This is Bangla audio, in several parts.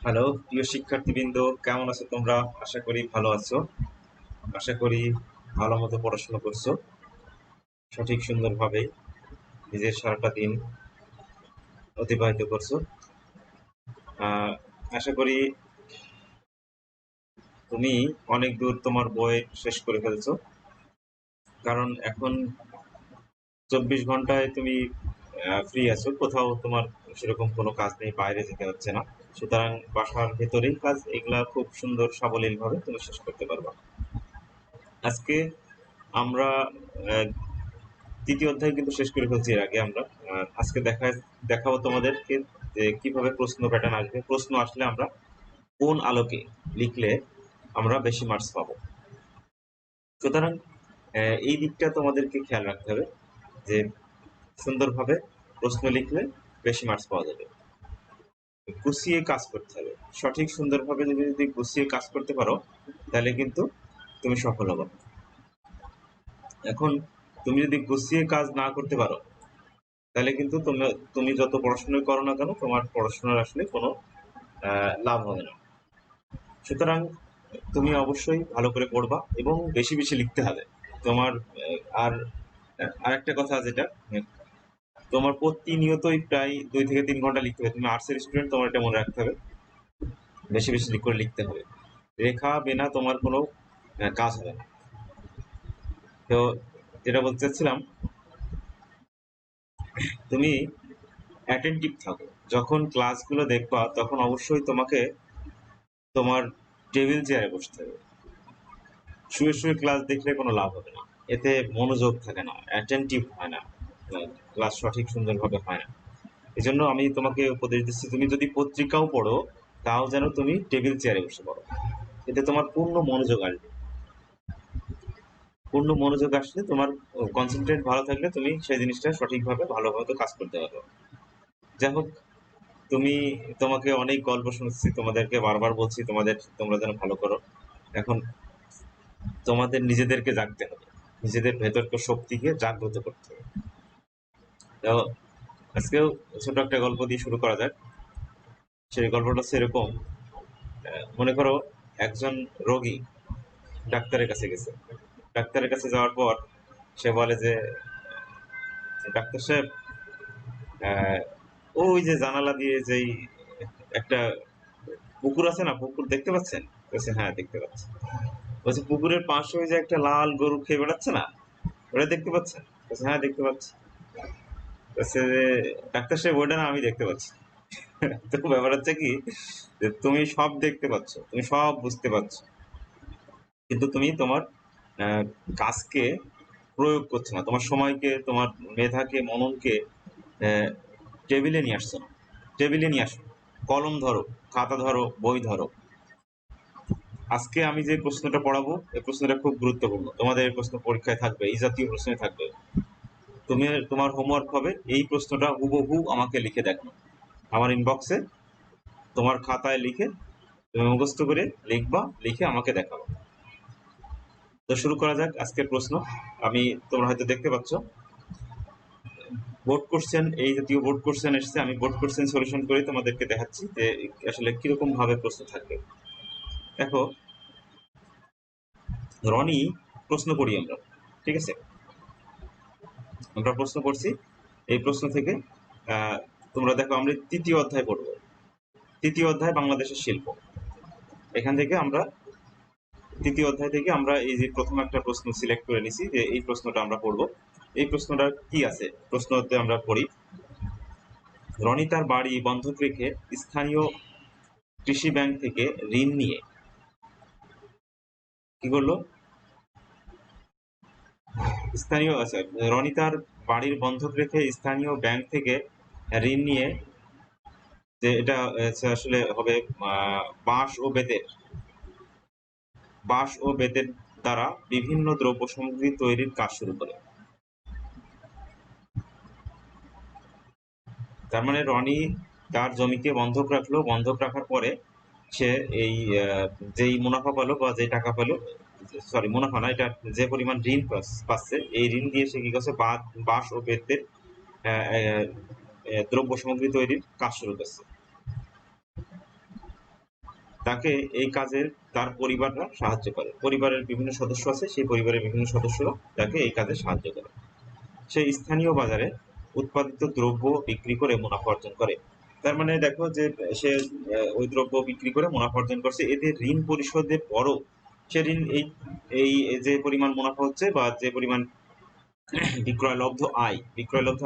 হ্যালো প্রিয় শিক্ষার্থীবৃন্দ, কেমন আছো তোমরা? আশা করি ভালো আছো। আশা করি ভালো মতো পড়াশোনা করছো, সঠিক সুন্দরভাবে নিজের সারাটা দিন অতিবাহিত করছো। আশা করি তুমি অনেক দূর তোমার বই শেষ করে ফেলছো, কারণ এখন 24 ঘন্টায় তুমি ফ্রি আছো, কোথাও তোমার সেরকম কোনো কাজ নেই, বাইরে যেতে হচ্ছে না। সুতরাং বাসার ভেতরেই কাজ, এগুলা খুব সুন্দর সাবলীল ভাবে তুমি শেষ করতে পারবা। আজকে আমরা আহ, তৃতীয় অধ্যায় কিন্তু শেষ করে ফেলছি এর আগে আমরা। আজকে দেখাবো তোমাদেরকে যে কিভাবে প্রশ্ন প্যাটার্ন আসবে, প্রশ্ন আসলে আমরা কোন আলোকে লিখলে আমরা বেশি মার্কস পাবো। সুতরাং এই দিকটা তোমাদেরকে খেয়াল রাখতে হবে যে সুন্দরভাবে প্রশ্ন লিখলে বেশি মার্কস পাওয়া যাবে। গুছিয়ে কাজ করতে হবে, সঠিক সুন্দরভাবে যদি গুছিয়ে কাজ করতে পারো তাহলে কিন্তু তুমি সফল হবে। এখন তুমি যদি গুছিয়ে কাজ না করতে পারো তাহলে কিন্তু তুমি তুমি যত পড়াশোনা করো না কেন, তোমার পড়াশোনার আসলে কোনো লাভ হবে না। সুতরাং তুমি অবশ্যই ভালো করে পড়বা এবং বেশি বেশি লিখতে হবে তোমার। আর আরেকটা কথা যেটা, তোমার প্রতিনিয়তই প্রায় 2 থেকে 3 ঘন্টা লিখতে হবে। তুমি আর্টসের স্টুডেন্ট, তোমার এটা মনে রাখতে হবে, বেশি বেশি করে লিখতে হবে। রেখা বেনা তোমার কোনো কাজ হবে না। তো যেটা বলতে চাচ্ছিলাম, তুমি অ্যাটেন্টিভ থাকো, যখন ক্লাসগুলো দেখবা তখন অবশ্যই তোমাকে তোমার টেবিল চেয়ারে বসতে হবে। শুয়ে শুয়ে ক্লাস দেখলে কোনো লাভ হবে না, এতে মনোযোগ থাকে না, অ্যাটেন্টিভ হয় না, ক্লাস সঠিক সুন্দরভাবে হয় না। এই জন্য আমি তোমাকে উপদেশ দিচ্ছি, তুমি যদি পত্রিকাও পড়ো তাও যেন তুমি টেবিল চেয়ারে বসে পড়ো, এতে তোমার পূর্ণ মনোযোগ আসবে। পূর্ণ মনোযোগ আসলে তোমার কনসেন্ট্রেট ভালো থাকলে তুমি সেই জিনিসটা সঠিকভাবে ভালোভাবে কাজ করতে পারবে। যাই হোক, তুমি তোমাকে অনেক গল্প শুনছি, তোমাদেরকে বারবার বলছি তোমরা যেন ভালো করো। এখন তোমাদের নিজেদেরকে জাগতে হবে, নিজেদের ভেতরকার শক্তিকে জাগ্রত করতে হবে। তো আজকেও ছোট একটা গল্প দিয়ে শুরু করা যাক। সেই গল্পটা হচ্ছে এরকম। মনে করো একজন রোগী ডাক্তারের কাছে গেছে। ডাক্তারের কাছে যাওয়ার পর সে বলে যে, ডাক্তার সাহেব, আহ, ওই যে জানালা দিয়ে যেই একটা পুকুর আছে না, পুকুর দেখতে পাচ্ছেন? বলছে হ্যাঁ দেখতে পাচ্ছি। বলছে পুকুরের পাশে ওই যে একটা লাল গরু খেয়ে বেড়াচ্ছে না, ওটা দেখতে পাচ্ছেন? বলছে হ্যাঁ দেখতে পাচ্ছি। বলছে যে, ডাক্তার সাহেব ওটা না আমি দেখতে পাচ্ছি। তো ব্যাপার হচ্ছে কি, যে তুমি সব দেখতে পাচ্ছ, তুমি সব বুঝতে পারছো, কিন্তু তুমি তোমার আহ, কাজকে প্রয়োগ করছো না, তোমার সময়কে, তোমার মেধাকে, মননকে টেবিলে নিয়ে আসছো না। টেবিলে নিয়ে আসো, কলম ধরো, খাতা ধরো, বই ধরো। আজকে আমি যে প্রশ্নটা পড়াবো এই প্রশ্নটা খুব গুরুত্বপূর্ণ, তোমাদের এই প্রশ্ন পরীক্ষায় থাকবে, এই জাতীয় প্রশ্নে থাকবে। তোমার হোমওয়ার্ক হবে এই প্রশ্নটা হুবহু আমাকে লিখে দেখানো, আমার ইনবক্সে তোমার খাতায় লিখে তুমি মুখস্থ করে লিখবা, লিখে আমাকে দেখাবো। তো শুরু করা যাক আজকের প্রশ্ন। তোমরা হয়তো দেখতে পাচ্ছ বোর্ড কোশ্চেন, এই জাতীয় বোর্ড কোশ্চেন এসেছে। আমি বোর্ড কোশ্চেন সলিউশন করে তোমাদেরকে দেখাচ্ছি যে আসলে কিরকম ভাবে প্রশ্ন থাকবে। দেখো, রনি প্রশ্ন করি আমরা, ঠিক আছে? আমরা প্রশ্ন করছি, এই প্রশ্ন থেকে তোমরা দেখো আমরা তৃতীয় অধ্যায় পড়বো। তৃতীয় অধ্যায় বাংলাদেশের শিল্প। এখান থেকে আমরা তৃতীয় অধ্যায় থেকে আমরা এই যে প্রথম একটা প্রশ্ন সিলেক্ট করে নিছি যে এই প্রশ্নটা আমরা পড়বো। এই প্রশ্নটা কি আছে, প্রশ্নতে আমরা পড়ি, রনি তার বাড়ি বন্ধক রেখে স্থানীয় কৃষি ব্যাংক থেকে ঋণ নিয়ে কি করলো? স্থানীয়, আচ্ছা, রনি তার বাড়ির বন্ধক রেখে স্থানীয় ব্যাংক থেকে ঋণ নিয়ে, যে এটা আসলে হবে বাঁশ ও বেতের, বাঁশ ও বেতের দ্বারা বিভিন্ন দ্রব্য সামগ্রী তৈরির কাজ শুরু করে। তার মানে রনি তার জমিকে বন্ধক রাখলো, বন্ধক রাখার পরে সে এই যেই মুনাফা পেলো বা যে টাকা পেলো, সরি মুনাফা না, এটা যে পরিমাণ ঋণ পাচ্ছে, এই ঋণ দিয়ে সে কি করছে, বাঁশ ও বেতের দ্রব্য সামগ্রী তৈরির কাজ শুরু করছে। তাকে এই কাজের তার পরিবাররা সাহায্য করে। পরিবারের বিভিন্ন সদস্য আছে, সেই পরিবারের বিভিন্ন সদস্যরা তাকে এই কাজে সাহায্য করে। সে স্থানীয় বাজারে উৎপাদিত দ্রব্য বিক্রি করে মুনাফা অর্জন করে। তার মানে দেখো যে সে ওই দ্রব্য বিক্রি করে মুনাফা অর্জন করছে, এতে ঋণ পরিশোধের পরও সে ঋণ এই এই যে পরিমাণ মুনাফা হচ্ছে বা যে পরিমাণ বিক্রয়লব্ধ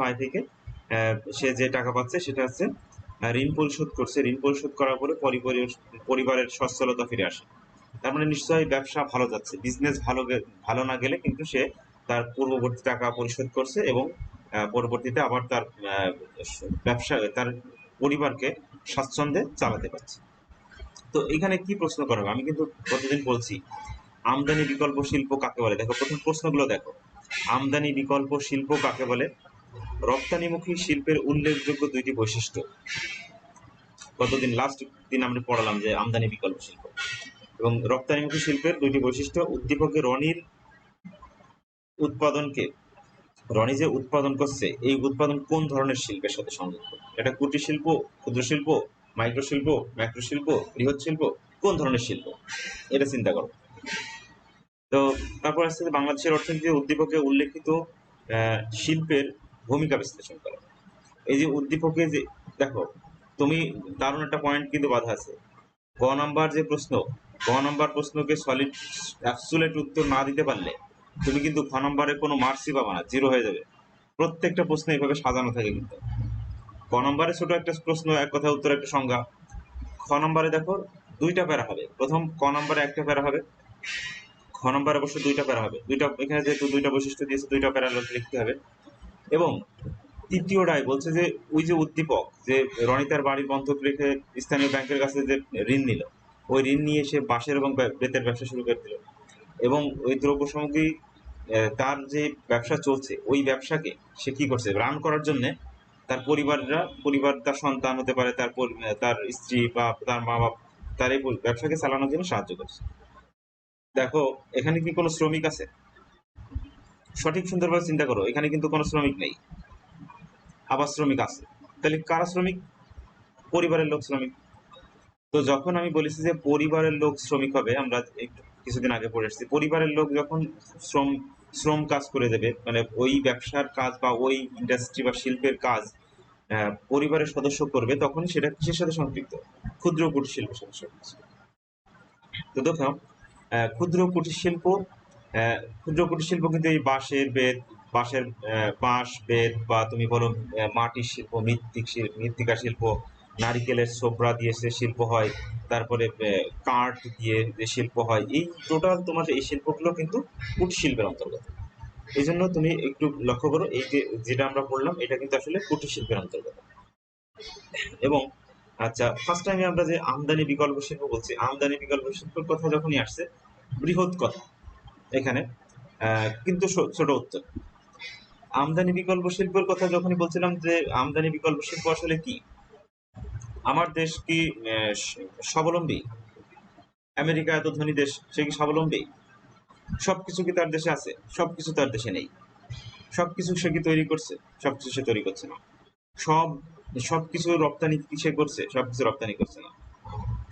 আয় থেকে সে যে টাকা পাচ্ছে সেটা হচ্ছে ঋণ পরিশোধ করছে। ঋণ পরিশোধ করার পরে পরিবারের সচ্ছলতা ফিরে আসে। তার মানে নিশ্চয়ই ব্যবসা ভালো যাচ্ছে। বিজনেস ভালো না গেলে কিন্তু সে তার পূর্ববর্তী টাকা পরিশোধ করছে এবং পরবর্তীতে আবার তার ব্যবসা তার পরিবারকে স্বাচ্ছন্দ্যে চালাতে পারছে। তো এখানে কি প্রশ্ন করা হবে? আমি কিন্তু প্রতিদিন বলছি আমদানি বিকল্প শিল্প কাকে বলে। দেখো প্রথম প্রশ্নগুলো দেখো, আমদানি বিকল্প শিল্প কাকে বলে? রপ্তানিমুখী শিল্পের উল্লেখযোগ্য দুইটি বৈশিষ্ট্য। গতদিন লাস্ট দিন আমরা পড়ালাম যে আমদানি বিকল্প শিল্প এবং রপ্তানিমুখী শিল্পের দুইটি বৈশিষ্ট্য। উদ্দীপকে রনি যে উৎপাদন করছে এই উৎপাদন কোন ধরনের শিল্পের সাথে সংযুক্ত? এটা কুটির শিল্প, ক্ষুদ্র শিল্প, মাইক্রো শিল্প, ম্যাক্রো শিল্প, বৃহৎ শিল্প, কোন ধরনের শিল্প? এটা চিন্তা করো। তো তারপর আসছে বাংলাদেশের অর্থনীতিতে উদ্দীপকে উল্লেখিত শিল্পের ভূমিকা বিশ্লেষণ করো। এই যে উদ্দীপকে যে দেখো, তুমি দারুণ একটা পয়েন্ট কিন্তু বাধা আছে। গ নাম্বার যে প্রশ্ন, গ নাম্বার প্রশ্নকে সলিড অ্যাবসুলেট উত্তর না দিতে পারলে তুমি কিন্তু খ নম্বরে কোনো মার্কসই পাবা না, জিরো হয়ে যাবে। প্রত্যেকটা প্রশ্ন এইভাবে সাজানো থাকে কিন্তু। ক নম্বরে ছোট একটা প্রশ্ন, এক কথা উত্তর একটা সংজ্ঞা। খ নম্বরে দেখো দুইটা প্যারা হবে। প্রথম ক নম্বরে একটা প্যারা হবে, খ নম্বরে অবশ্য দুইটা প্যারা হবে। দুইটা এখানে যেহেতু দুইটা বৈশিষ্ট্য দিয়েছে দুইটা প্যারা লিখতে হবে। এবং তৃতীয়টায় বলছে যে ওই যে উদ্দীপক যে রনিতার বাড়ির বন্ধক রেখে স্থানীয় ব্যাংকের কাছে যে ঋণ নিল, ওই ঋণ নিয়ে সে বাঁশের এবং বেতের ব্যবসা শুরু করে দিল এবং ওই দ্রব্য সামগ্রী তার যে ব্যবসা চলছে ওই ব্যবসাকে সে কি করছে রান করার জন্য তার পরিবার তার সন্তান হতে পারে, তার স্ত্রী বা তার মা বাবা তার এই ব্যবসাকে চালানোর জন্য সাহায্য করছে। দেখো এখানে কি কোনো শ্রমিক আছে? সঠিক সুন্দরভাবে চিন্তা করো, এখানে কিন্তু কোনো শ্রমিক নেই। আবার শ্রমিক আছে, তাহলে কারা শ্রমিক? পরিবারের লোক শ্রমিক। তো যখন আমি বলেছি যে পরিবারের লোক শ্রমিক হবে, আমরা একটু কিছুদিন আগে পড়ে এসেছি, পরিবারের লোক যখন শ্রম শ্রম কাজ করে দেবে, মানে ওই ব্যবসার কাজ বা ওই ইন্ডাস্ট্রি বা শিল্পের কাজ পরিবারের সদস্য করবে, তখন সেটা কিসের সাথে সম্পৃক্ত? ক্ষুদ্র কুটির শিল্পের সাথে সম্পৃক্ত। তো দেখো ক্ষুদ্র কুটির শিল্প, ক্ষুদ্র কুটির শিল্প কিন্তু এই বাঁশের বাঁশ বেত বা তুমি বলো মাটির শিল্প, মৃত্তিকা শিল্প, নারিকেলের ছোবড়া দিয়ে সে শিল্প হয়, তারপরে কাঠ দিয়ে যে শিল্প হয়, এই টোটাল তোমার এই শিল্পগুলো কিন্তু কুটির শিল্পের অন্তর্গত। এই জন্য তুমি একটু লক্ষ্য করো, এই যে যেটা আমরা বললাম এটা কিন্তু আসলে কুটির শিল্পের অন্তর্গত। এবং আচ্ছা, ফার্স্ট টাইমে আমরা যে আমদানি বিকল্প শিল্প বলছি, আমদানি বিকল্প শিল্পের কথা যখনই আসছে, বৃহৎ কথা এখানে কিন্তু ছোট উত্তর। আমদানি বিকল্প শিল্পের কথা যখনই বলছিলাম যে আমদানি বিকল্প শিল্প আসলে কি? আমার দেশ কি স্বাবলম্বী? আমেরিকা এত ধনী দেশ, সে কি স্বাবলম্বী? সবকিছু কি তার দেশে আছে? সবকিছু তার দেশে নেই। সবকিছু সে কি তৈরি করছে? সবকিছু সে তৈরি করছে না। সব সবকিছু রপ্তানি কি সে করছে? সবকিছু রপ্তানি করছে না।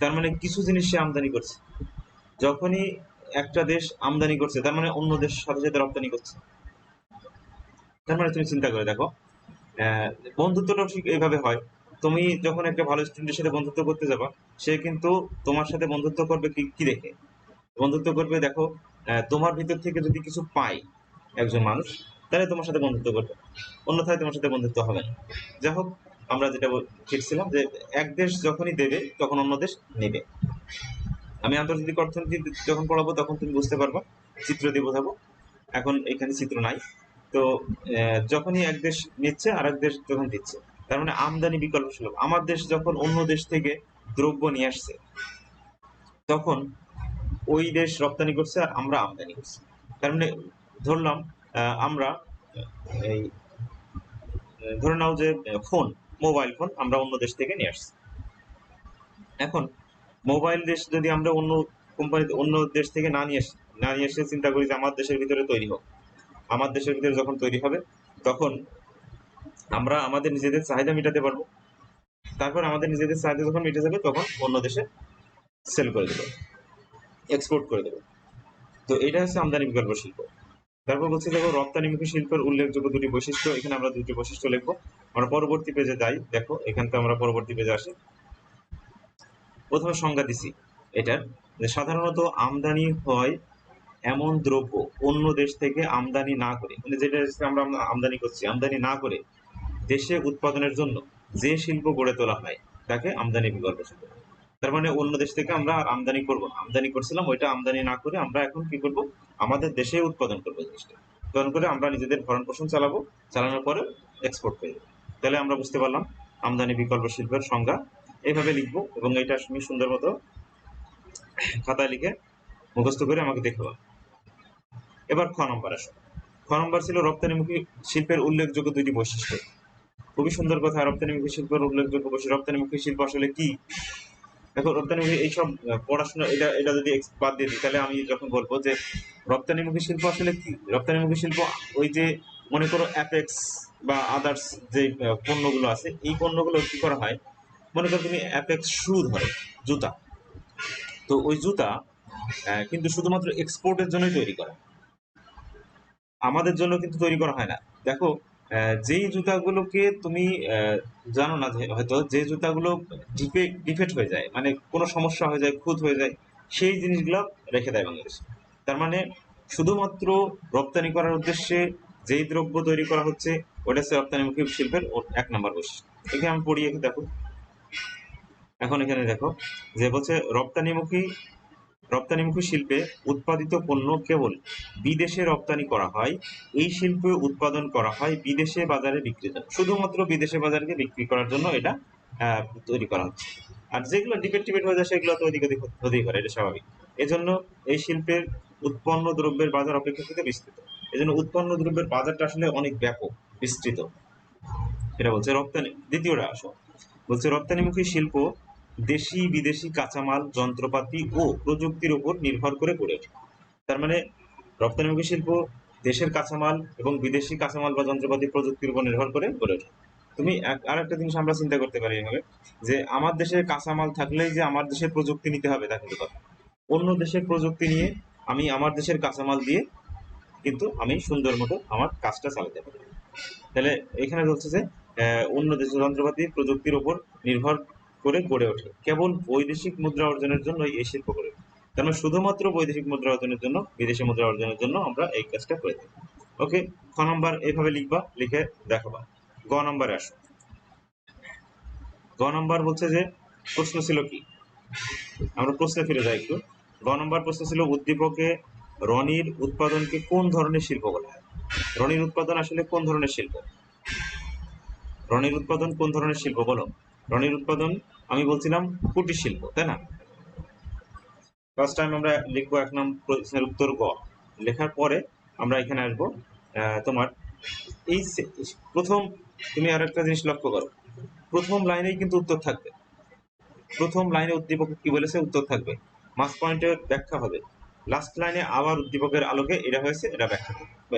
তার মানে কিছু জিনিস সে আমদানি করছে। যখনই একটা দেশ আমদানি করছে তার মানে অন্য দেশ সাথে সাথে রপ্তানি করছে। তার মানে তুমি চিন্তা করে দেখো, বন্ধুত্বটাও ঠিক এইভাবে হয়। তুমি যখন একটা ভালো স্টুডেন্টের সাথে বন্ধুত্ব করতে যাবা, সে কিন্তু তোমার সাথে বন্ধুত্ব করবে কি দেখে? বন্ধুত্ব করবে দেখো, তোমার ভিতর থেকে যদি কিছু পায় একজন মানুষ, তাহলে তোমার সাথে বন্ধুত্ব করবে, অন্যথায় তোমার সাথে বন্ধুত্ব হবে না। যাই হোক, আমরা যেটা শিখছিলাম যে এক দেশ যখনই দেবে তখন অন্য দেশ নেবে। আমি আন্তর্জাতিক অর্থনীতি যখন পড়াবো তখন তুমি বুঝতে পারবা, চিত্র দিয়ে বোঝাবো। এখন এখানে চিত্র নাই। তো যখনই এক দেশ নিচ্ছে আর এক দেশ যখন দিচ্ছে, তার মানে আমদানি বিকল্প সুলভ। আমার দেশ যখন অন্য দেশ থেকে দ্রব্য নিয়ে আসছে, তখন ওই দেশ রপ্তানি করছে আর আমরা আমদানি করছি। তার মানে ধরলাম আমরা এই ধরে নাও যে মোবাইল ফোন আমরা অন্য দেশ থেকে নিয়ে আসছি। এখন মোবাইল দেশ যদি আমরা অন্য দেশ থেকে না নিয়ে এসে চিন্তা করি যে আমার দেশের ভিতরে তৈরি হোক, আমার দেশের ভিতরে যখন তৈরি হবে তখন আমরা আমাদের নিজেদের চাহিদা মেটাতে পারবো। তারপর আমাদের নিজেদের চাহিদা যখন মিটে যাবে তখন অন্য দেশে সেল করে দেবো, এক্সপোর্ট করে দেবো। তো এটা হচ্ছে আমদানি বিকল্প শিল্প। তারপর বলছে দেখো রপ্তানিমুখী শিল্পের উল্লেখযোগ্য দুটি বৈশিষ্ট্য, এখানে আমরা দুটি বৈশিষ্ট্য লিখবো। আমরা পরবর্তী পেজে যাই, দেখো এখান থেকে আমরা পরবর্তী পেজে আসি। প্রথমে সংজ্ঞা দিছি এটার, যে সাধারণত আমদানি হয় এমন দ্রব্য অন্য দেশ থেকে আমদানি না করে, মানে যেটা আমরা আমদানি করছি, আমদানি না করে দেশে উৎপাদনের জন্য যে শিল্প গড়ে তোলা হয় তাকে আমদানি বিকল্প শিল্প। তার মানে অন্য দেশ থেকে আমরা আর আমদানি করব না, আমদানি করছিলাম ওইটা আমদানি না করে আমরা এখন কি করব, আমাদের দেশে উৎপাদন করবো জিনিসটা, উৎপাদন করে আমরা নিজেদের ভরণ পোষণ চালাবো, চালানোর পরে এক্সপোর্ট করে দেবো। তাহলে আমরা বুঝতে পারলাম আমদানি বিকল্প শিল্পের সংজ্ঞা এইভাবে লিখবো, এবং এটা তুমি সুন্দর মতো খাতায় লিখে মুখস্থ করে আমাকে দেখাবো। এবার খ নম্বর আসো। খ নম্বর ছিল রপ্তানিমুখী শিল্পের উল্লেখযোগ্য দুইটি বৈশিষ্ট্য। খুবই সুন্দর কথা, রপ্তানিমুখী শিল্পের উল্লেখযোগ্য বৈশিষ্ট্য। রপ্তানিমুখী শিল্প আসলে কি? দেখো রপ্তানিমুখী এইসব পড়াশোনা, এটা এটা যদি বাদ দিয়ে দিই, তাহলে আমি যখন বলবো যে রপ্তানিমুখী শিল্প আসলে কি, রপ্তানিমুখী শিল্প ওই যে মনে করো অ্যাপেক্স বা আদার্স যে পণ্যগুলো আছে, এই পণ্যগুলো কি করা হয়, মনে করো তুমি অ্যাপেক্স শু ধরো, জুতা, তো ওই জুতা কিন্তু শুধুমাত্র এক্সপোর্টের জন্যই তৈরি করা, আমাদের জন্য কিন্তু তৈরি করা হয় না। দেখো যেই জুতাগুলোকে তুমি জানো না, যে হয়তো যে জুতাগুলো ডিফেক্ট হয়ে যায়, মানে কোনো সমস্যা হয়ে যায়, খুঁত হয়ে যায়, সেই জিনিসগুলো রেখে দেয় বাংলাদেশ। তার মানে শুধুমাত্র রপ্তানি করার উদ্দেশ্যে যেই দ্রব্য তৈরি করা হচ্ছে ওটা হচ্ছে রপ্তানিমুখী শিল্পের এক নম্বর বৈশিষ্ট্য। এখানে আমি পড়ি, দেখো এখন এখানে দেখো যে বলছে রপ্তানিমুখী শিল্পে উৎপাদিত পণ্য কেবল বিদেশে রপ্তানি করা হয়, এই শিল্পে উৎপাদন করা হয় বিদেশে বাজারে বিক্রির জন্য, শুধুমাত্র বিদেশে বাজারকে বিক্রি করার জন্য এটা তৈরি করা হচ্ছে। আর যেগুলো ডিফেক্টিভ হয়ে যায় সেগুলো তো ওদিক ওদিক হতেই পারে, এটা স্বাভাবিক। এজন্য এই শিল্পের উৎপন্ন দ্রব্যের বাজার অপেক্ষাকৃত বিস্তৃত, এজন্য উৎপন্ন দ্রব্যের বাজারটা আসলে অনেক ব্যাপক বিস্তৃত, এটা বলছে। রপ্তানি দ্বিতীয়টা আসো, বলছে রপ্তানিমুখী শিল্প দেশি বিদেশি কাঁচামাল, যন্ত্রপাতি ও প্রযুক্তির উপর নির্ভর করে গড়ে ওঠে। তার মানে রপ্তানিমুখী শিল্প দেশের কাঁচামাল এবং বিদেশি কাঁচামাল বা যন্ত্রপাতি প্রযুক্তির উপর নির্ভর করে গড়ে ওঠে। তুমি আর একটা জিনিস আমরা চিন্তা করতে পারি এভাবে, যে আমার দেশের কাঁচামাল থাকলেই যে আমার দেশের প্রযুক্তি নিতে হবে তা কিন্তু কথা। অন্য দেশের প্রযুক্তি নিয়ে আমি আমার দেশের কাঁচামাল দিয়ে কিন্তু আমি সুন্দর মতো আমার কাজটা চালাতে পারি। তাহলে এখানে বলছে যে অন্য দেশের যন্ত্রপাতি প্রযুক্তির উপর নির্ভর করে গড়ে ওঠে, কেবল বৈদেশিক মুদ্রা অর্জনের জন্য এই শিল্প গড়ে ওঠে। তার মানে শুধুমাত্র বৈদেশিক মুদ্রা অর্জনের জন্য, বিদেশি মুদ্রা অর্জনের জন্য আমরা এই কাজটা করে থাকি। ওকে, খ নম্বর এইভাবে লিখবা, লিখে দেখাবা। গ নম্বরে আসো। গ নম্বর বলছে যে প্রশ্ন ছিল কি, আমরা প্রশ্নে ফিরে যাই একটু। গ নম্বর প্রশ্ন ছিল উদ্দীপকে রনির উৎপাদনকে কোন ধরনের শিল্প বলা হয়? রনির উৎপাদন আসলে কোন ধরনের শিল্প? রনির উৎপাদন কোন ধরনের শিল্প বলো? রনির উৎপাদন আমি বলছিলাম কুটির শিল্প, তাই না? ফার্স্ট টাইম আমরা লিখবো এক নম্বর প্রশ্নের উত্তর গ, লেখার পরে আমরা এখানে আসবো তোমার এই প্রথম, তুমি আর একটা জিনিস লক্ষ্য করো, প্রথম লাইনেই কিন্তু উত্তর থাকবে, প্রথম লাইনে উদ্দীপক কি বলেছে উত্তর থাকবে, মাস পয়েন্টের ব্যাখ্যা হবে, লাস্ট লাইনে আবার উদ্দীপকের আলোকে এটা হয়েছে এটা ব্যাখ্যা থাকবে,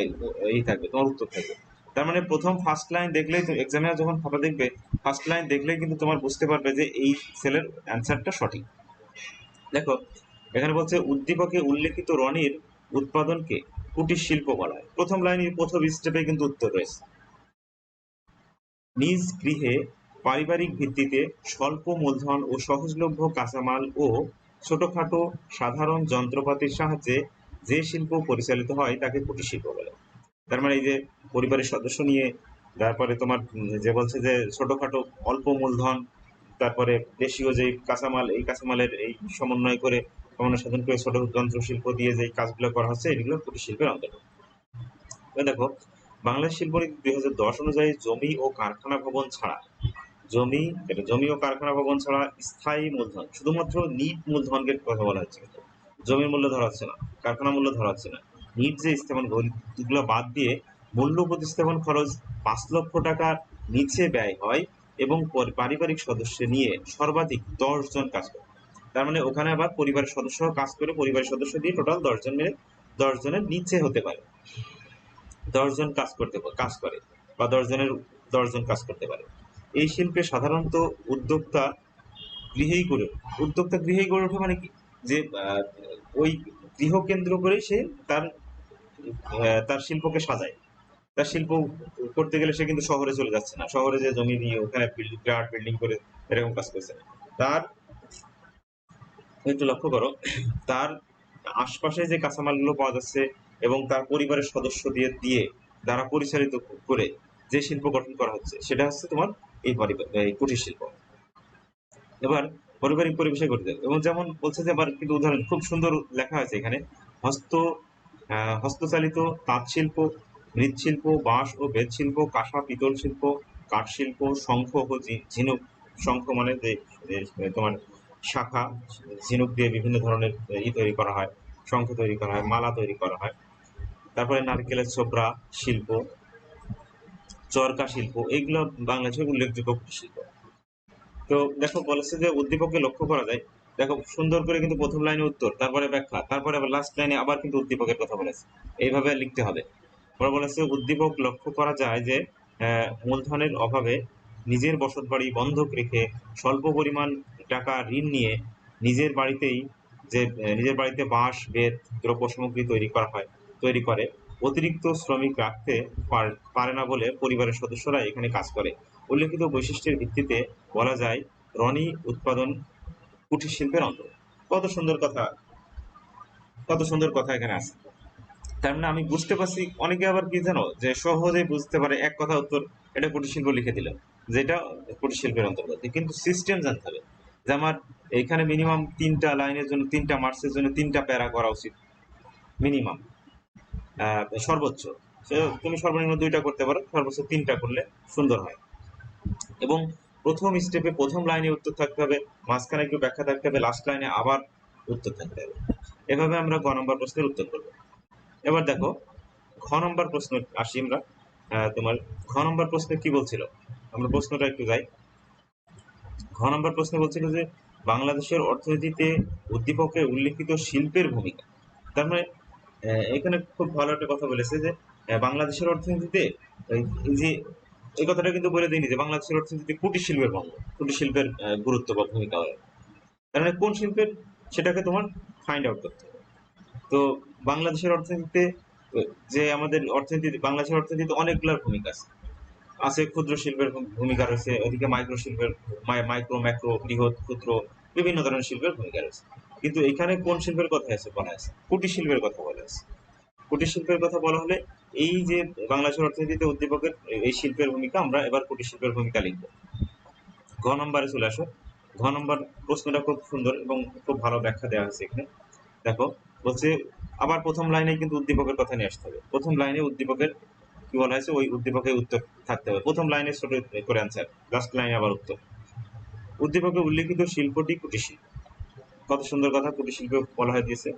এই থাকবে, তোমার উত্তর থাকবে। তার মানে প্রথম ফার্স্ট লাইন দেখলেই, এক্সামিনার যখন খাতা দেখবে ফার্স্ট লাইন দেখলেই কিন্তু তোমার বুঝতে পারবে যে এই সেলের অ্যান্সারটা সঠিক। দেখো এখানে বলছে উদ্দীপকে উল্লেখিত রনির উৎপাদনকে কুটির শিল্প বলা হয়। প্রথম লাইনের প্রথম স্টেপে কিন্তু উত্তর রয়েছে। নিজ গৃহে পারিবারিক ভিত্তিতে স্বল্প মূলধন ও সহজলভ্য কাঁচামাল ও ছোটখাটো সাধারণ যন্ত্রপাতির সাহায্যে যে শিল্প পরিচালিত হয় তাকে কুটির শিল্প বলে। তার মানে এই যে পরিবারের সদস্য নিয়ে, তারপরে তোমার যে বলছে যে ছোটখাটো অল্প মূলধন, তারপরে দেশীয় যে কাঁচামাল, এই কাঁচামালের এই সমন্বয় করে, সমন্বয় সাধন করে ছোট যন্ত্র শিল্প দিয়ে যে কাজগুলো করা হচ্ছে এগুলো কুটির শিল্পের অন্তর্গত। দেখো বাংলাদেশ শিল্পনীতি 2010 অনুযায়ী জমি ও কারখানা ভবন ছাড়া, জমি ও কারখানা ভবন ছাড়া স্থায়ী মূলধন, শুধুমাত্র নিট মূলধনকে কথা বলা হচ্ছে, কিন্তু জমির মূল্য ধরা হচ্ছে না, কারখানা মূল্য ধরা হচ্ছে না। নিট যে স্থাপন গুলো বাদ দিয়ে মূল্য প্রতিস্থাপন খরচ 5 লক্ষ টাকার নিচে ব্যয় হয় এবং পারিবারিক সদস্য নিয়ে সর্বাধিক 10 জন কাজ করে। তার মানে ওখানে আবার পরিবারের সদস্য কাজ করে, পরিবারের সদস্য দিয়ে টোটাল 10 জন মিলে 10 জনের নিচে হতে পারে, 10 জন কাজ করে বা 10 জনের 10 জন কাজ করতে পারে। এই শিল্পে সাধারণত উদ্যোক্তা গৃহেই গড়ে ওঠে। উদ্যোক্তা গৃহেই গড়ে ওঠে মানে কি, যে ওই গৃহ কেন্দ্র করে সে তার তার শিল্পকে সাজায়। তার শিল্প করতে গেলে সে কিন্তু শহরে চলে যাচ্ছে না, শহরে যে জমি নিয়ে ওখানে বিরাট বিল্ডিং করে এরকম কাজ করছে না। তার একটু লক্ষ্য করো, তার আশপাশে যে কাঁচামালগুলো পাওয়া যাচ্ছে এবং তার পরিবারের সদস্য দিয়ে দিয়ে দ্বারা পরিচালিত করে যে শিল্প গঠন করা হচ্ছে, সেটা হচ্ছে তোমার এই কুটির শিল্প। এবার পারিবারিক পরিবেশে গঠিত, এবং যেমন বলছে যে, আবার কিন্তু উদাহরণ খুব সুন্দর লেখা হয়েছে এখানে, হস্ত হস্তচালিত তাঁত শিল্প, মৃৎশিল্প, বাঁশ ও বেত শিল্প, কাঁসা পিতল শিল্প, কাঠ শিল্প, শঙ্খ ও ঝিনুক। শঙ্খ মানে যে তোমার শাখা, ঝিনুক দিয়ে বিভিন্ন ধরনের তৈরি করা হয়, শঙ্খ তৈরি করা হয়, মালা তৈরি করা হয়। তারপরে নারকেলের ছোবড়া শিল্প, চরকা শিল্প, এইগুলো বাংলাদেশের উল্লেখযোগ্য শিল্প। তো দেখো বলেছে যে উদ্দীপককে লক্ষ্য করা যায়। দেখো সুন্দর করে কিন্তু প্রথম লাইনে উত্তর, তারপরে ব্যাখ্যা, তারপরে আবার লাস্ট লাইনে আবার কিন্তু উদ্দীপকের কথা বলেছে। এইভাবে লিখতে হবে। পরে বলেছে উদ্দীপক লক্ষ্য করা যায় যে মূলধনের অভাবে নিজের বসতবাড়ি বন্ধক রেখে স্বল্প পরিমাণ টাকা ঋণ নিয়ে নিজের বাড়িতেই নিজের বাড়িতে বাঁশ বেত দ্রব্য সামগ্রী তৈরি করে অতিরিক্ত শ্রমিক রাখতে পারে না বলে পরিবারের সদস্যরা এখানে কাজ করে। উল্লেখিত বৈশিষ্ট্যের ভিত্তিতে বলা যায় রনি উৎপাদন কুটির শিল্পের অন্তর্গত। কত সুন্দর কথা, কত সুন্দর কথা এখানে আছে। তার মানে আমি বুঝতে পারছি, অনেকে আবার কি জানো, যে সহজেই বুঝতে পারে এক কথা উত্তর, এটা কুটির শিল্প লিখে দিল, যেটা কুটির শিল্পের অন্তর্গত। কিন্তু সিস্টেম জানতে হবে, যে আমার এখানে মিনিমাম 3টা লাইনের জন্য 3টা মার্কসের জন্য 3টা প্যারা করা উচিত মিনিমাম, সর্বোচ্চ। তুমি সর্বনিম্ন 2টা করতে পারো, সর্বোচ্চ 3টা করলে সুন্দর হয়। এবং প্রথম স্টেপে প্রথম লাইনে উত্তর থাকতে হবে, মাঝখানে একটু ব্যাখ্যা থাকতে হবে, লাস্ট লাইনে আবার উত্তর থাকতে হবে। এভাবে আমরা গ নম্বর প্রশ্নের উত্তর করব। এবার দেখো ঘ নম্বর প্রশ্ন আসি আমরা। তোমার ঘ নম্বর প্রশ্নে কি বলছিল, আমরা প্রশ্নটা একটু যাই। ঘ নম্বর প্রশ্নে বলছিল যে বাংলাদেশের অর্থনীতিতে উদ্দীপকে উল্লেখিত শিল্পের ভূমিকা। তার মানে এখানে খুব ভালো একটা কথা বলেছে যে বাংলাদেশের অর্থনীতিতে এই যে এই কথাটা কিন্তু বলে দিইনি যে বাংলাদেশের অর্থনীতিতে কুটির শিল্পের কুটির শিল্পের গুরুত্ব বা ভূমিকা হয়। তার মানে কোন শিল্পের, সেটাকে তোমার ফাইন্ড আউট করতে হবে। তো বাংলাদেশের অর্থনীতিতে যে আমাদের বাংলাদেশের অর্থনীতিতে অনেকগুলোর ভূমিকা আছে। আছে ক্ষুদ্র শিল্পের ভূমিকা রয়েছে, ওদিকে মাইক্রো শিল্পের, মাইক্রো ম্যাক্রো বৃহৎ ক্ষুদ্র বিভিন্ন ধরনের শিল্পের ভূমিকা রয়েছে। কিন্তু এখানে কোন শিল্পের কথা বলা আছে? কুটির শিল্পের কথা বলা আছে। কুটির শিল্পের কথা বলা হলে এই যে বাংলাদেশের অর্থনীতিতে উদ্দীপকের এই শিল্পের ভূমিকা, আমরা এবার কুটির শিল্পের ভূমিকা লিখব। ঘ নম্বরে চলে আসো। ঘ নম্বর প্রশ্নটা খুব সুন্দর এবং খুব ভালো ব্যাখ্যা দেওয়া হয়েছে এখানে। দেখো বলছে, আবার প্রথম লাইনে কিন্তু উদ্দীপকের কথা নিয়ে আসতে হবে। প্রথম লাইনে উদ্দীপকের কি বলা হয়েছে, ওই উদ্দীপকের উত্তর থাকতে হবে। প্রথম লাইনে ছোট করে আনসার, লাস্ট লাইনে আবার উত্তর। উদ্দীপকে উল্লেখিত শিল্পটি কুটির শিল্প। কত সুন্দর কথা, কুটির শিল্প বলা হয়ে দিয়েছে।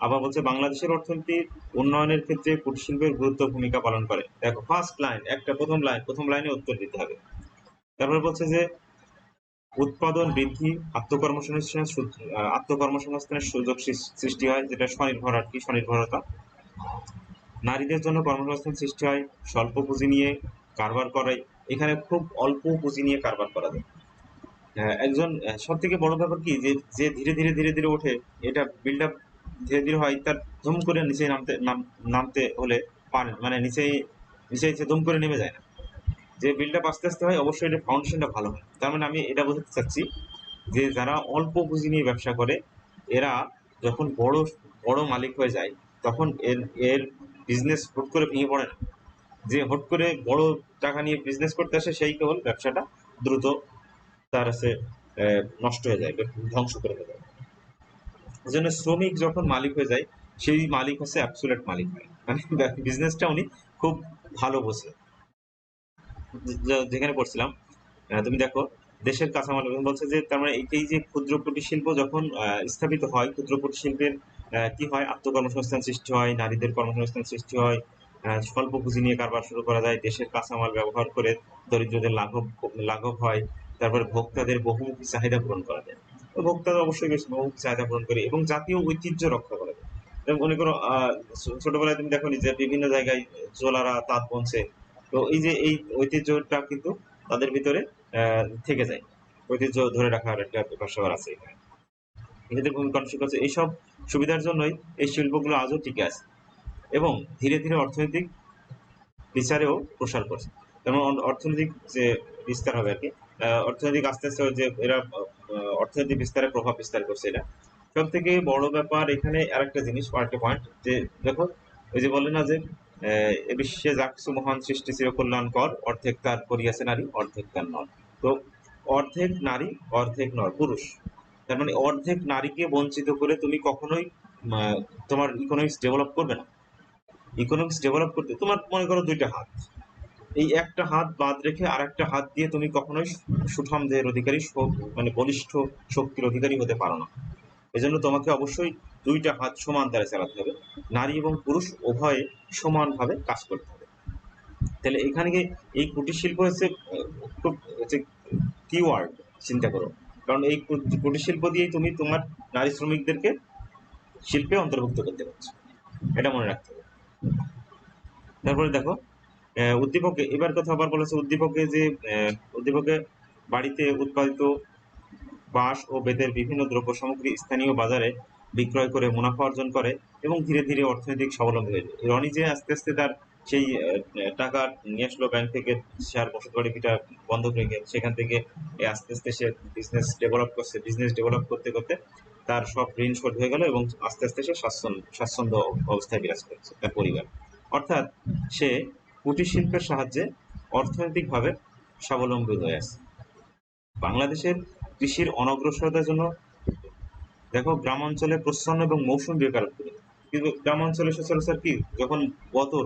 আবার বলছে বাংলাদেশের অর্থনীতির উন্নয়নের ক্ষেত্রে কুটির শিল্পের গুরুত্ব ভূমিকা পালন করে। দেখো ফার্স্ট লাইন, একটা প্রথম লাইনে উত্তর দিতে হবে। তারপরে বলছে যে উৎপাদন বৃদ্ধি, আত্মকর্মসংস্থানের সুযোগ সৃষ্টি হয়, যেটা স্বনির্ভর আর কি, স্বনির্ভরতা। নারীদের জন্য কর্মসংস্থান সৃষ্টি হয়, স্বল্প পুঁজি নিয়ে কারবার করায়। এখানে খুব অল্প পুঁজি নিয়ে কারবার করা যায়। একজন সব থেকে বড় ব্যাপার কি, যে যে ধীরে ধীরে ধীরে ধীরে ওঠে, এটা বিল্ড আপ ধীরে ধীরে হয়, তার ধুম করে নিচে নামতে হলে পারে, মানে নিচে নিচে নিচে ধুম করে নেমে যায় না। যে বিল্ড আপ আস্তে আস্তে হয়, অবশ্যই এটা ফাউন্ডেশনটা ভালো হয়। তার মানে আমি এটা বোঝাতে চাচ্ছি যে যারা অল্প পুঁজি নিয়ে ব্যবসা করে, এরা যখন বড় বড় মালিক হয়ে যায়, তখন এর এর বিজনেস হুট করে ভেঙে পড়ে না। যে হুট করে বড় টাকা নিয়ে বিজনেস করতে আসে, সেই কেবল ব্যবসাটা দ্রুত তার আছে নষ্ট হয়ে যায়, ধ্বংস করে ফেলে। এই জন্য শ্রমিক যখন মালিক হয়ে যায়, সেই মালিক হচ্ছে অ্যাবসুলেট মালিক হয়, মানে বিজনেসটা উনি খুব ভালো বোঝে। যেখানে পড়ছিলাম, তুমি দেখো দেশের কাঁচামাল বলছে যে, তার মানে এই যে ক্ষুদ্র কুটির শিল্প যখন স্থাপিত হয়, ক্ষুদ্র কুটির শিল্পের কি হয়, আত্মকর্মসংস্থান সৃষ্টি হয়, নারীদের কর্মসংস্থান সৃষ্টি হয়, স্বল্প পুঁজি নিয়ে কারবার শুরু করা যায়, দেশের কাঁচামাল ব্যবহার করে দরিদ্রদের লাঘব হয়। তারপরে ভোক্তাদের বহুমুখী চাহিদা পূরণ করা যায়। তো ভোক্তারা অবশ্যই বেশ বহুমুখী চাহিদা পূরণ করে এবং জাতীয় ঐতিহ্য রক্ষা করা যায়। এবং মনে করো ছোটবেলায় তুমি দেখো যে বিভিন্ন জায়গায় জোলারা তাঁত বুনছে, তো এই যে এই ঐতিহ্যটা কিন্তু তাদের ভিতরে থেকে যায়। ঐতিহ্য ধরে রাখার একটা ব্যাপার আছে এখানে। এক্ষেত্রে ভূমি কনস্ট্রাকশন এইসব সুবিধার জন্যই এই শিল্পগুলো আজও টিকে আছে এবং ধীরে ধীরে অর্থনৈতিক বিচারেও প্রসার করছে। যেমন অর্থনৈতিক যে বিস্তার হবে আর কি, অর্থনৈতিক আস্তে আস্তে যে এরা অর্থনৈতিক বিস্তারে প্রভাব বিস্তার করছে এরা। সব থেকে বড় ব্যাপার এখানে আরেকটা জিনিস, আরেকটা পয়েন্ট, যে দেখো ওই যে বলে না যে এ বিশ্বে যাকসু মহান সৃষ্টি চিরকল্যাণকর, অর্ধেক তার করিয়াছে নারী অর্ধেক তার নর। তো অর্ধেক নারী অর্ধেক নর পুরুষ, তার মানে অর্ধেক নারীকে বঞ্চিত করে তুমি কখনোই তোমার ইকোনমিক্স ডেভেলপ করবে না। ইকোনমিক্স ডেভেলপ করতে তোমার মনে করো দুইটা হাত, এই একটা হাত বাদ রেখে আর একটা হাত দিয়ে তুমি কখনোই সুঠাম দেহের অধিকারী, মানে বলিষ্ঠ শক্তির অধিকারী হতে পারো না। এজন্য তোমাকে অবশ্যই দুইটা হাত সমান তালে চালাতে হবে, নারী এবং পুরুষ উভয়ে সমানভাবে কাজ করতে হবে। তাহলে এখানে গিয়ে এই কুটির শিল্প হচ্ছে খুব হচ্ছে কিওয়ার্ড, চিন্তা করো। কারণ এই কুটির শিল্প দিয়েই তুমি তোমার নারী শ্রমিকদেরকে শিল্পে অন্তর্ভুক্ত করতে পারছো, এটা মনে রাখতে হবে। তারপরে দেখো উদ্দীপকে এবার কথা আবার বলেছে, উদ্দীপকে যে উদ্দীপকে বাড়িতে উৎপাদিত বাঁশ ও বেতের বিভিন্ন দ্রব্য সামগ্রী স্থানীয় বাজারে বিক্রয় করে মুনাফা অর্জন করে এবং ধীরে ধীরে অর্থনৈতিক স্বাবলম্বী হয়ে যায়। রনি যে আস্তে আস্তে তার সেই টাকা নিয়ে আসলো ব্যাংক থেকে, শেয়ার বসত বাড়িটা বন্ধক রেখে, সেখান থেকে আস্তে আস্তে সে বিজনেস ডেভেলপ করছে, বিজনেস ডেভেলপ করতে করতে তার সব ঋণ শোধ হয়ে গেল এবং আস্তে আস্তে সে স্বাচ্ছন্দ্য অবস্থায় বিরাজ করছে তার পরিবার। অর্থাৎ সে কুটির শিল্পের সাহায্যে অর্থনৈতিকভাবে স্বাবলম্বী হয়ে আছে। বাংলাদেশের কৃষির অনগ্রসরতার জন্য দেখো গ্রামাঞ্চলে প্রচ্ছন্ন এবং মৌসুমী বেকারত্ব, কিন্তু গ্রামাঞ্চলে সচরাচর কি যখন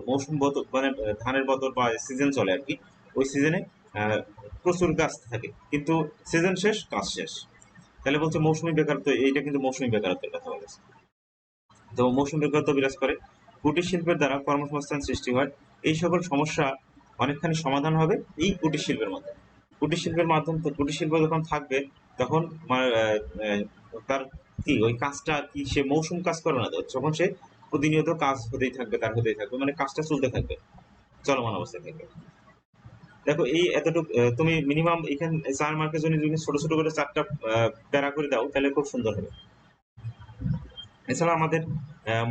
মৌসুম বতর মানে ধানের বতর বা সিজন চলে আর কি, ওই সিজনে প্রচুর গাছ থাকে, কিন্তু সিজন শেষ কাজ শেষ। তাহলে বলছে মৌসুমী বেকারত্ব, এইটা কিন্তু মৌসুমী বেকারত্বের কথা বলেছে। তো মৌসুমী বেকারত্ব বিরাজ করে, কুটির শিল্পের দ্বারা কর্মসংস্থান সৃষ্টি হয়। এই সকল সমস্যা অনেকখানি সমাধান হবে এই কুটির শিল্পের মাধ্যমে। কুটির শিল্পের মাধ্যমে, তো কুটির শিল্প যখন থাকবে তখন তার কি ওই কাজটা কি সে মৌসুম কাজ করে না, তো যখন সে প্রতিনিয়ত কাজ হতেই থাকবে, তার হতেই থাকবে, মানে কাজটা চলতে থাকবে, চলমান অবস্থায় থাকবে। দেখো এই এতটুকু তুমি মিনিমাম এখানে 4 মার্কের জন্য যদি ছোট ছোট করে 4টা প্যারা করে দাও তাহলে খুব সুন্দর হবে। এছাড়া আমাদের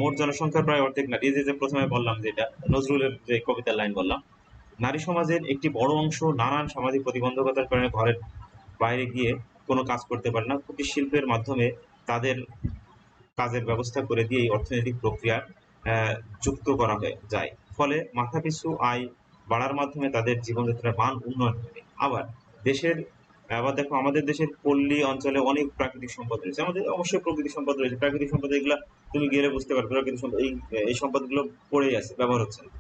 মোট জনসংখ্যার প্রায় অর্ধেক নারী, যে প্রথমে বললাম যেটা নজরুলের যে কবিতার লাইন বললাম, নারী সমাজের একটি বড় অংশ নানান সামাজিক প্রতিবন্ধকতার কারণে ঘরের বাইরে গিয়ে কোনো কাজ করতে পারে না। কুটির শিল্পের মাধ্যমে তাদের কাজের ব্যবস্থা করে দিয়ে এই অর্থনৈতিক প্রক্রিয়া যুক্ত করা যায়। ফলে মাথাপিছু আয় বাড়ার মাধ্যমে তাদের জীবনযাত্রার মান উন্নয়ন হবে। আবার দেখো আমাদের দেশের পল্লী অঞ্চলে অনেক প্রাকৃতিক সম্পদ রয়েছে, আমাদের অবশ্যই প্রকৃতি সম্পদ রয়েছে, প্রাকৃতিক সম্পদ এগুলা তুমি গেলে বুঝতে পারবে, প্রাকৃতিক সম্পদ এই সম্পদগুলো পড়েই আছে, ব্যবহার হচ্ছে না,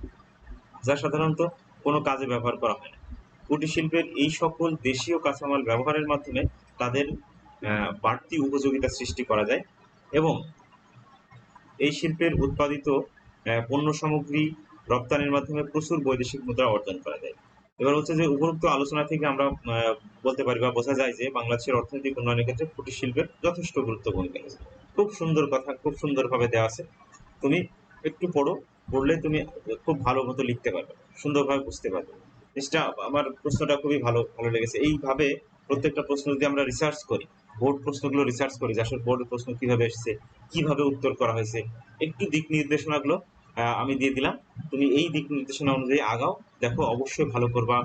যা সাধারণত কোনো কাজে ব্যবহার করা হয় না। কুটির শিল্পের এই সকল দেশীয় কাঁচামাল ব্যবহারের মাধ্যমে তাদের বাড়তি উপযোগিতা সৃষ্টি করা যায় এবং এই শিল্পের উৎপাদিত পণ্য সামগ্রী রপ্তানির মাধ্যমে প্রচুর বৈদেশিক মুদ্রা অর্জন করা যায়। এবার হচ্ছে যে উপরোক্ত আলোচনা থেকে আমরা বলতে পারি বা বোঝা যায় যে বাংলাদেশের অর্থনৈতিক উন্নয়নের ক্ষেত্রে কুটির শিল্পের যথেষ্ট গুরুত্ব ভূমিকা রয়েছে। খুব সুন্দর কথা, খুব সুন্দরভাবে দেওয়া আছে, তুমি একটু পড়ো, পড়লে তুমি খুব ভালো মতো লিখতে পারবে, সুন্দরভাবে বুঝতে পারবে। জিনিসটা আমার প্রশ্নটা খুবই ভালো ভালো লেগেছে। এইভাবে প্রত্যেকটা প্রশ্ন যদি আমরা রিসার্চ করি, বোর্ড প্রশ্নগুলো রিসার্চ করি যে আসলে বোর্ডের প্রশ্ন কিভাবে এসেছে, কিভাবে উত্তর করা হয়েছে, একটু দিক নির্দেশনাগুলো আমি দিয়ে দিলাম, তুমি এই দিক নির্দেশনা অনুযায়ী আগাও, দেখো অবশ্যই ভালো করবা,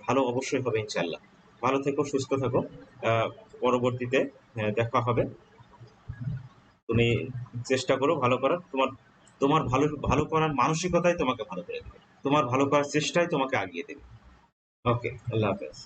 ভালো অবশ্যই হবে ইনশাল্লাহ। ভালো থেকো, সুস্থ থাকো, পরবর্তীতে দেখা হবে। তুমি চেষ্টা করো ভালো করার, তোমার তোমার ভালো ভালো করার মানসিকতাই তোমাকে ভালো করে দেবে, তোমার ভালো করার চেষ্টাই তোমাকে আগিয়ে দেবে। ওকে, আল্লাহ হাফেজ।